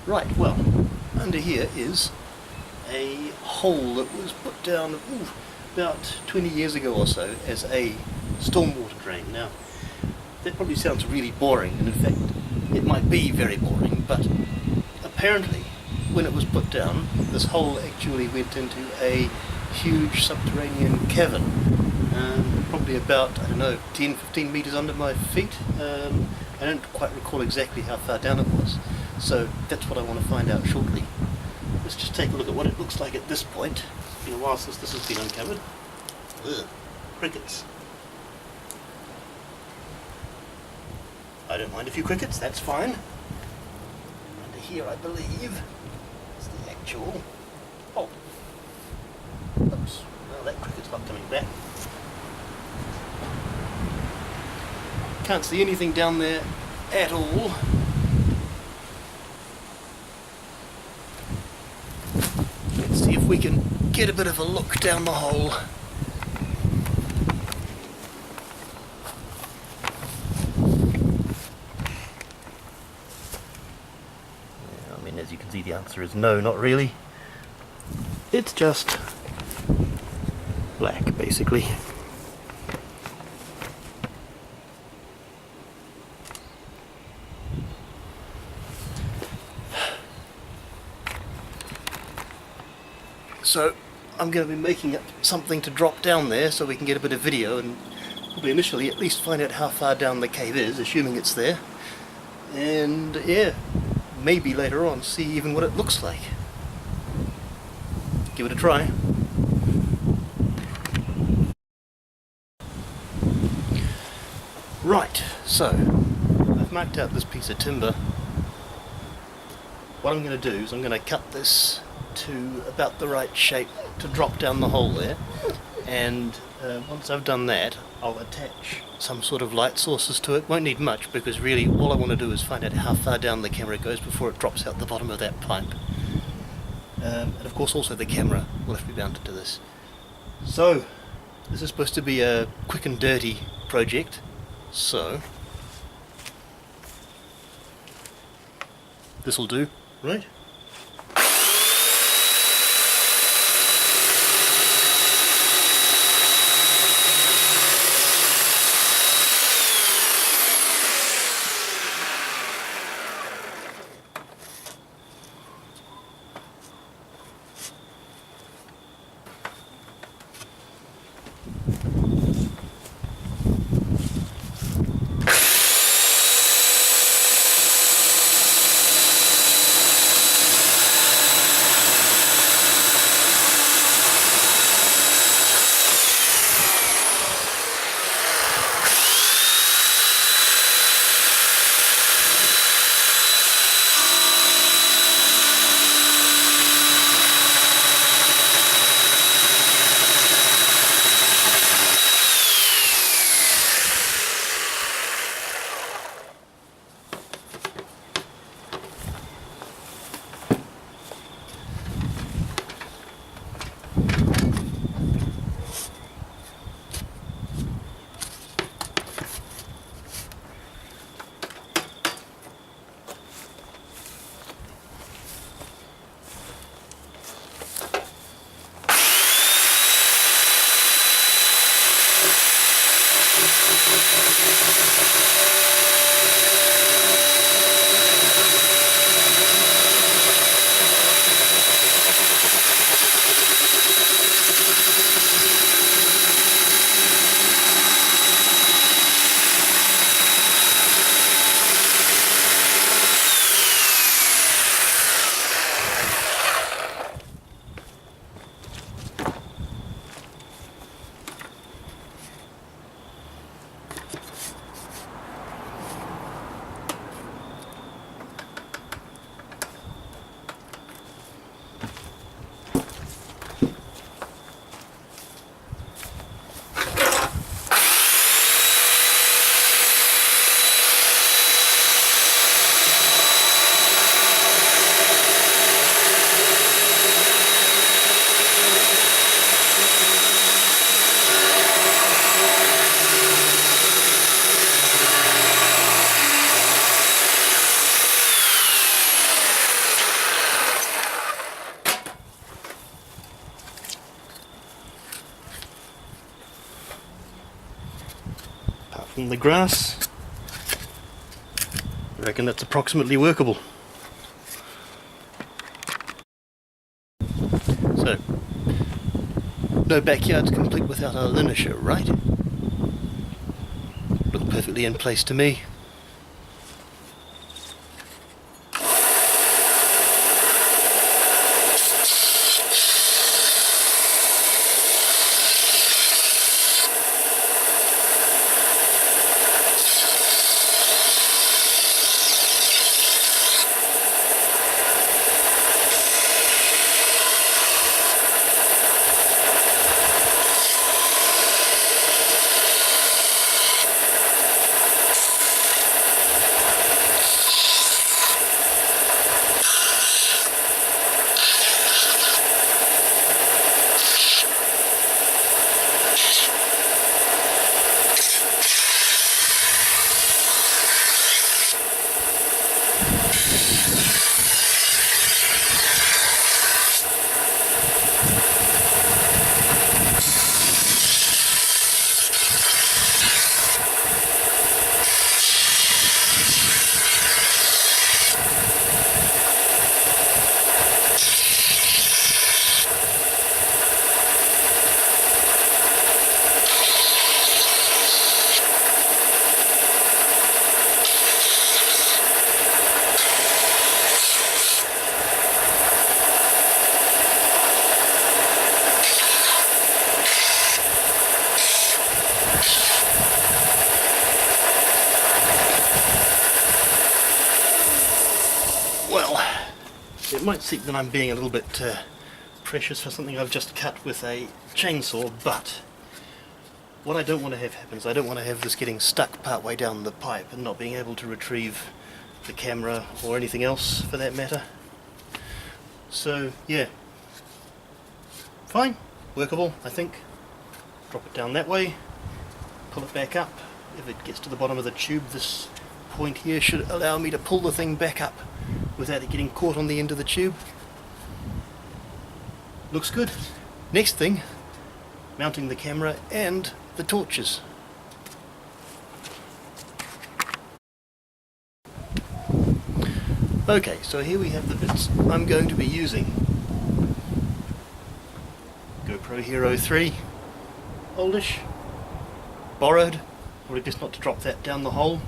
Right, well, under here is a hole that was put down about 20 years ago or so as a stormwater drain. Now, that probably sounds really boring, and in fact it might be very boring, but apparently when it was put down, this hole actually went into a huge subterranean cavern, probably about, I don't know, 10-15 meters under my feet. I don't quite recall exactly how far down it was, so that's what I want to find out shortly. Let's just take a look at what it looks like at this point. It's been a while since this has been uncovered. Ugh, crickets. I don't mind a few crickets, that's fine. Under here, I believe, is the actual... Oh. Oops. Well, that cricket's not coming back. Can't see anything down there at all. Let's see if we can get a bit of a look down the hole. As you can see, the answer is no, not really. It's just black, basically. So I'm going to be making up something to drop down there so we can get a bit of video and probably initially at least find out how far down the cave is, assuming it's there. And yeah, maybe later on see even what it looks like. Give it a try. Right, so I've marked out this piece of timber. What I'm going to do is I'm going to cut this to about the right shape to drop down the hole there, and once I've done that I'll attach some sort of light sources to it. Won't need much, because really all I want to do is find out how far down the camera goes before it drops out the bottom of that pipe. And of course also the camera will have to be mounted to this. So this is supposed to be a quick and dirty project, so this will do, right? on the grass. I reckon that's approximately workable. So, no backyard's complete without a linisher, right? Look perfectly in place to me. Well, it might seem that I'm being a little bit precious for something I've just cut with a chainsaw, but what I don't want to have happen is I don't want to have this getting stuck part way down the pipe and not being able to retrieve the camera or anything else for that matter. So yeah, fine, workable I think. Drop it down that way, pull it back up. If it gets to the bottom of the tube, this point here should allow me to pull the thing back up without it getting caught on the end of the tube. Looks good. Next thing, mounting the camera and the torches. Okay, so here we have the bits I'm going to be using. GoPro Hero 3, oldish, borrowed, probably best not to drop that down the hole.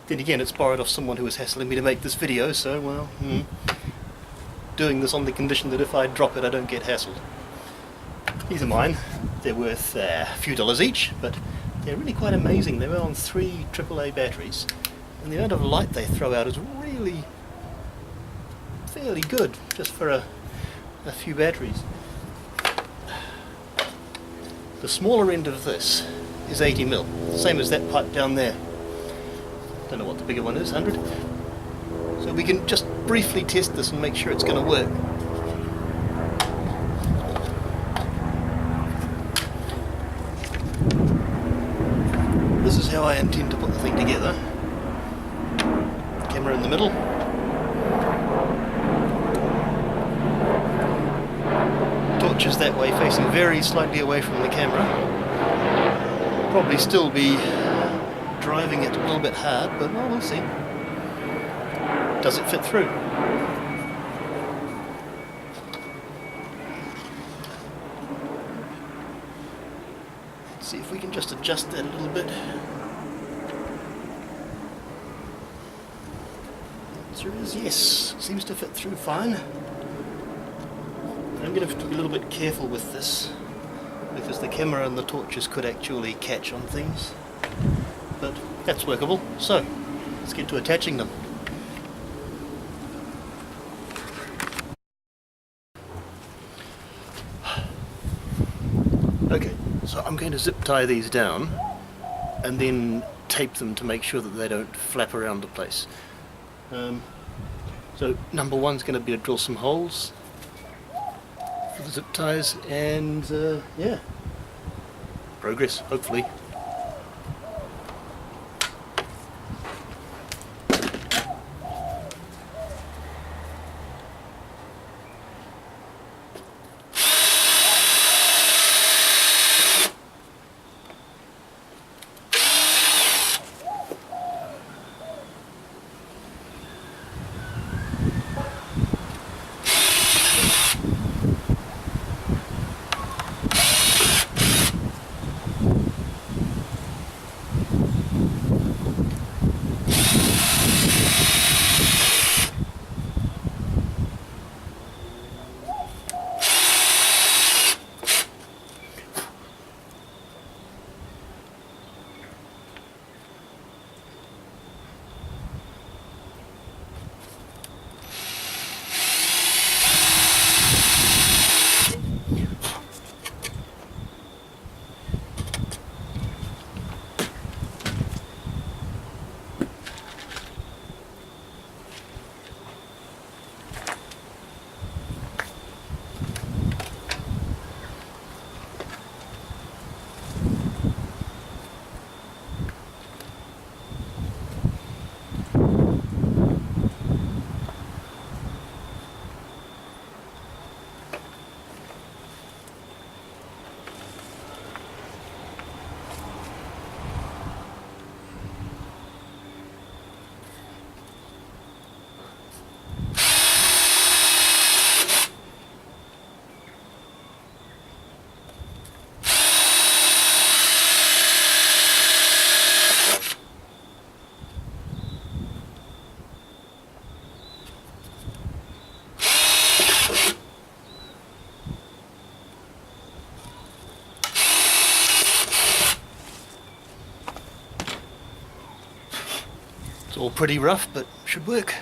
Then again, it's borrowed off someone who was hassling me to make this video, so well, doing this on the condition that if I drop it I don't get hassled. These are mine. They're worth a few dollars each, but they're really quite amazing. They're on 3 AAA batteries, and the amount of light they throw out is really fairly good, just for a few batteries. The smaller end of this is 80mm, same as that pipe down there. Don't know what the bigger one is, 100. So we can just briefly test this and make sure it's going to work. This is how I intend to put the thing together. Camera in the middle. Torches that way, facing very slightly away from the camera. Probably still be driving it a little bit hard, but well, we'll see. Does it fit through? Let's see if we can just adjust that a little bit. The answer is yes, seems to fit through fine. I'm going to have to be a little bit careful with this, because the camera and the torches could actually catch on things. But that's workable, so let's get to attaching them. Okay, so I'm going to zip tie these down and then tape them to make sure that they don't flap around the place. So number one's going to be to drill some holes for the zip ties, and yeah, progress hopefully. all pretty rough, but should work.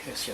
Yes,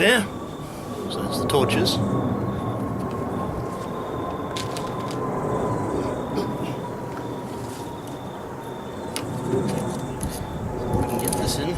there. So that's the torches. We can get this in.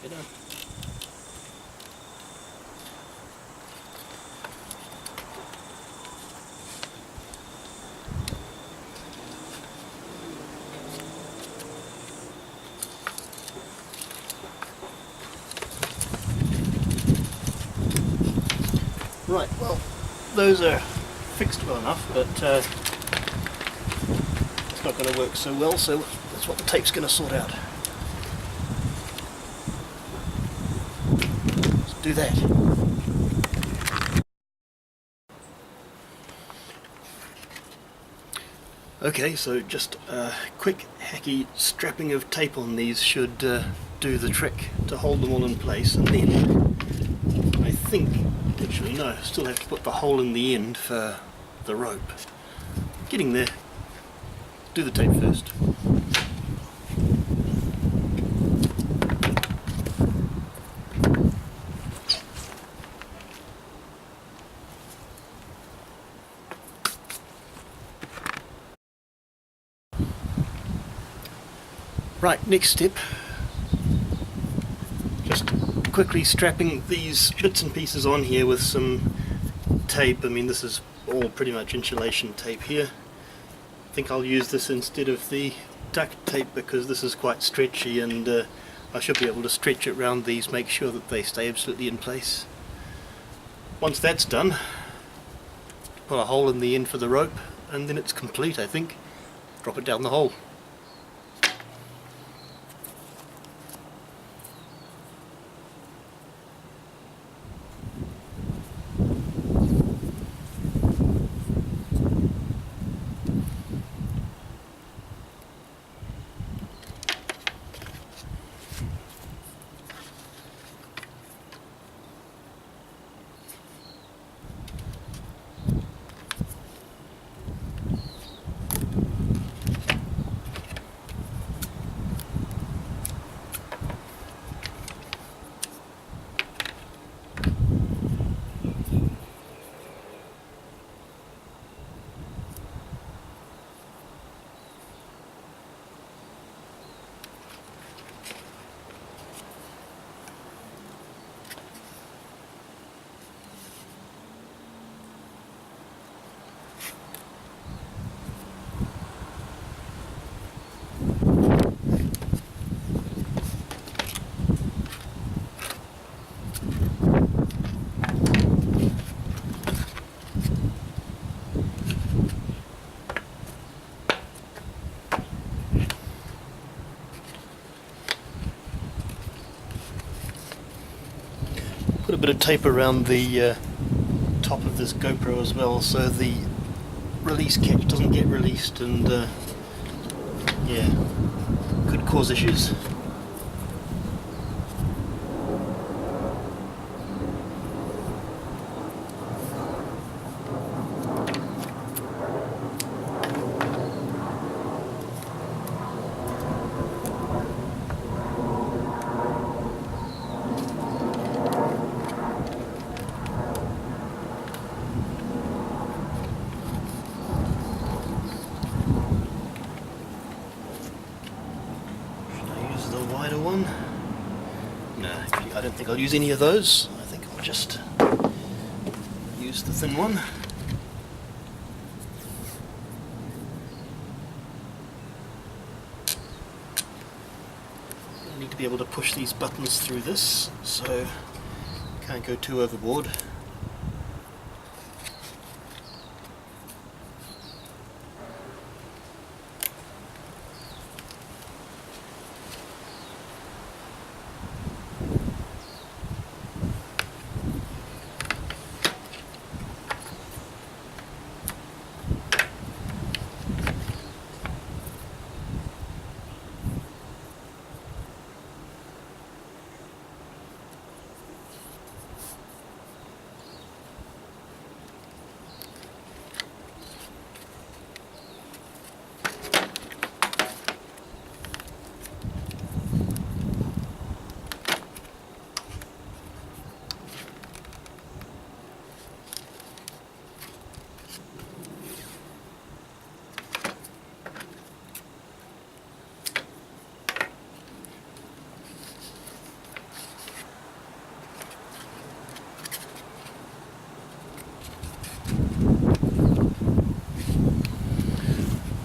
get on. Right, well, those are fixed well enough, but it's not going to work so well, so that's what the tape's going to sort out. Let's do that. Okay, so just a quick hacky strapping of tape on these should do the trick to hold them all in place, and then I think, actually no, still have to put the hole in the end for the rope. Getting there. Do the tape first. Right, next step, just quickly strapping these bits and pieces on here with some tape. I mean, this is all pretty much insulation tape here. I think I'll use this instead of the duct tape because this is quite stretchy, and I should be able to stretch it around these, make sure that they stay absolutely in place. Once that's done, put a hole in the end for the rope, and then it's complete, I think. Drop it down the hole. Put a bit of tape around the top of this GoPro as well, so the release catch doesn't get released, and yeah, could cause issues. Wider one? No, I don't think I'll use any of those. I think I'll just use the thin one. I need to be able to push these buttons through this, so can't go too overboard.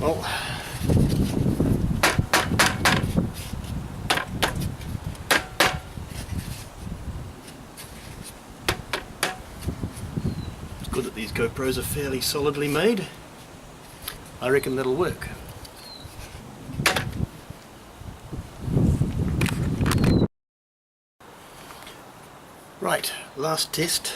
Well, it's good that these GoPros are fairly solidly made. I reckon that'll work. Right, last test.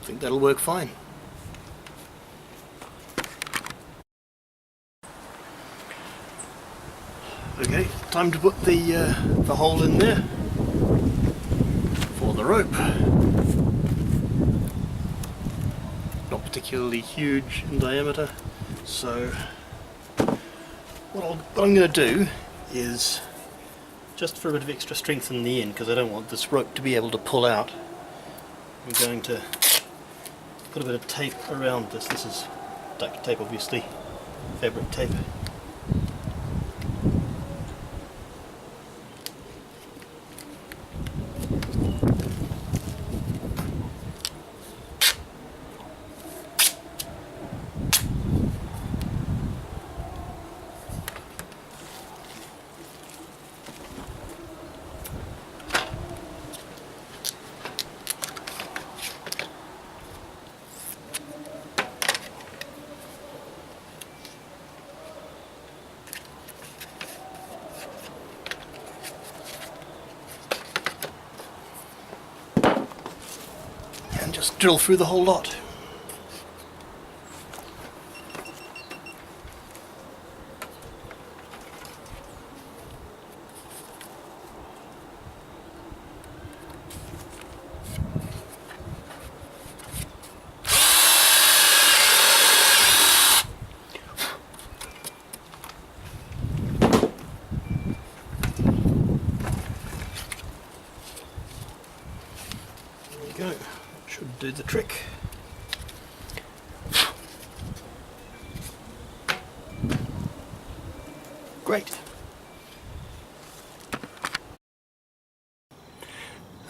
I think that'll work fine. Okay, time to put the hole in there for the rope. Not particularly huge in diameter, so what I'm going to do is, just for a bit of extra strength in the end, because I don't want this rope to be able to pull out, I'm going to put a bit of tape around this. This is duct tape, obviously, fabric tape. And just drill through the whole lot. There you go. Should do the trick. Great.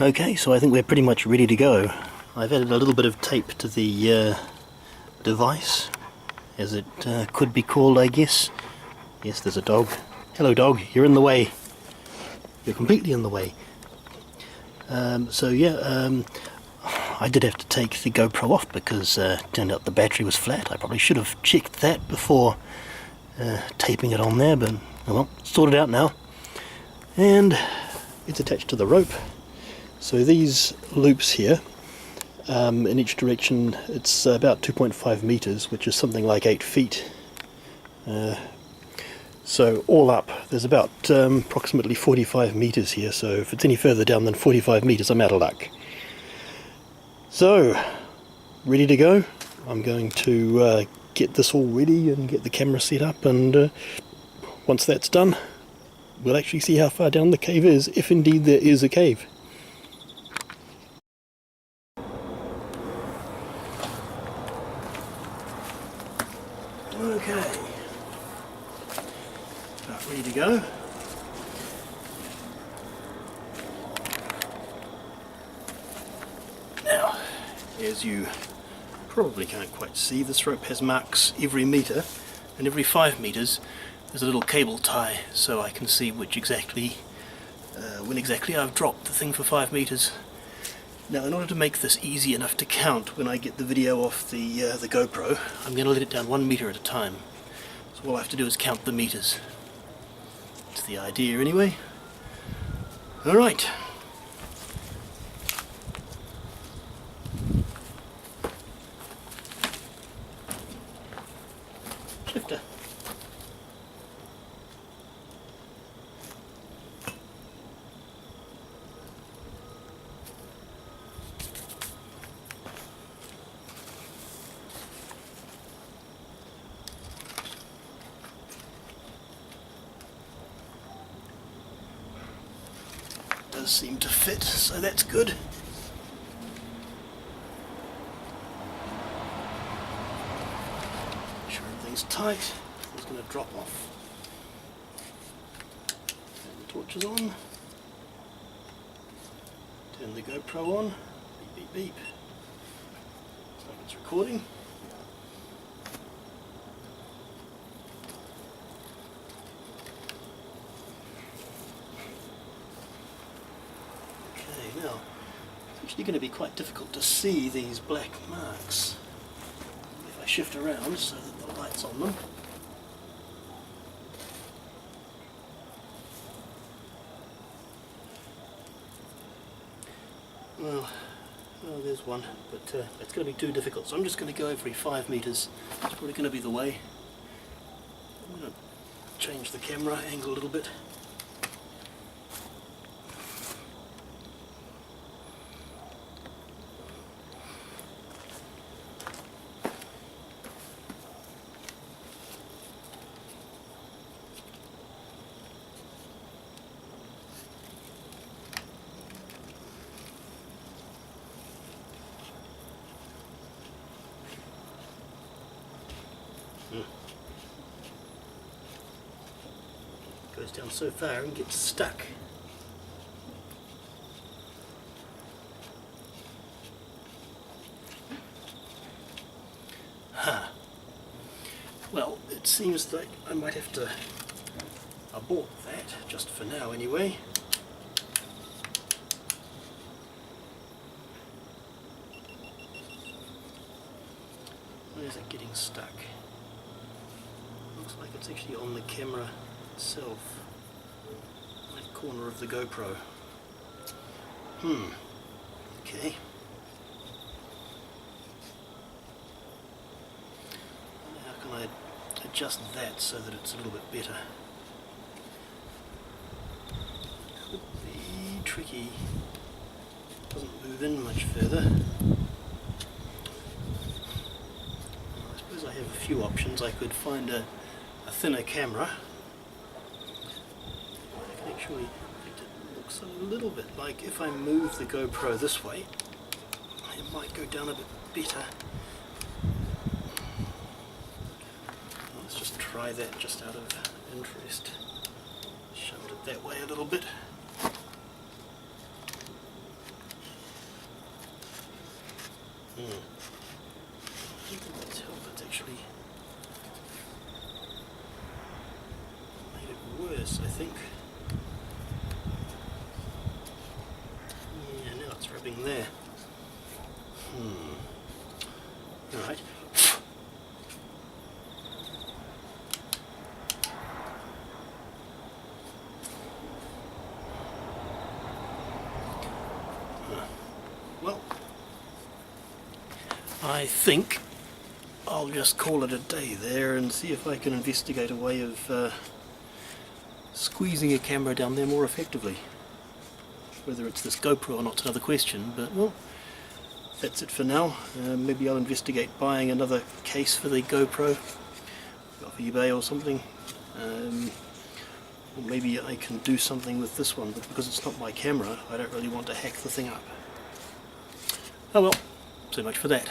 Okay, so I think we're pretty much ready to go. I've added a little bit of tape to the device, as it could be called, I guess. Yes, there's a dog. Hello dog, you're in the way. You're completely in the way. I did have to take the GoPro off because it turned out the battery was flat. I probably should have checked that before taping it on there, but oh well, sorted out now. And it's attached to the rope. So these loops here, in each direction, it's about 2.5 meters, which is something like 8 feet. So all up, there's about approximately 45 meters here, so if it's any further down than 45 meters, I'm out of luck. So, ready to go. I'm going to get this all ready and get the camera set up, and once that's done, we'll actually see how far down the cave is, if indeed there is a cave. Okay. About ready to go. Now, as you probably can't quite see, this rope has marks every meter, and every 5 meters there's a little cable tie, so I can see which exactly, when exactly I've dropped the thing for 5 meters. Now, in order to make this easy enough to count when I get the video off the GoPro, I'm going to let it down 1 meter at a time. So all I have to do is count the meters. That's the idea anyway. Alright. Shifter. Does seem to fit, so that's good. Make sure everything's tight. There's going to drop off. Turn the torches on. Turn the GoPro on. Beep beep beep. Looks like it's recording. Okay, now it's actually going to be quite difficult to see these black marks if I shift around so that the light's on them. Well, there's one, but it's going to be too difficult, so I'm just going to go every 5 meters. It's probably going to be the way. I'm going to change the camera angle a little bit. Goes down so far and gets stuck. Well, it seems like I might have to abort that, just for now anyway. Where's it getting stuck? Looks like it's actually on the camera itself. That corner of the GoPro. Okay. How can I adjust that so that it's a little bit better? Could be tricky. Doesn't move in much further. I suppose I have a few options. I could find a thinner camera. I can actually, it looks a little bit like if I move the GoPro this way, it might go down a bit better. Let's just try that just out of interest. Shove it that way a little bit. I don't think that's helped. It's actually made it worse, I think. Yeah, now it's rubbing there. Alright. Well, I think I'll just call it a day there and see if I can investigate a way of squeezing a camera down there more effectively. Whether it's this GoPro or not's another question, but well, that's it for now. Maybe I'll investigate buying another case for the GoPro off eBay or something. Or maybe I can do something with this one, but because it's not my camera, I don't really want to hack the thing up. Oh well, so much for that.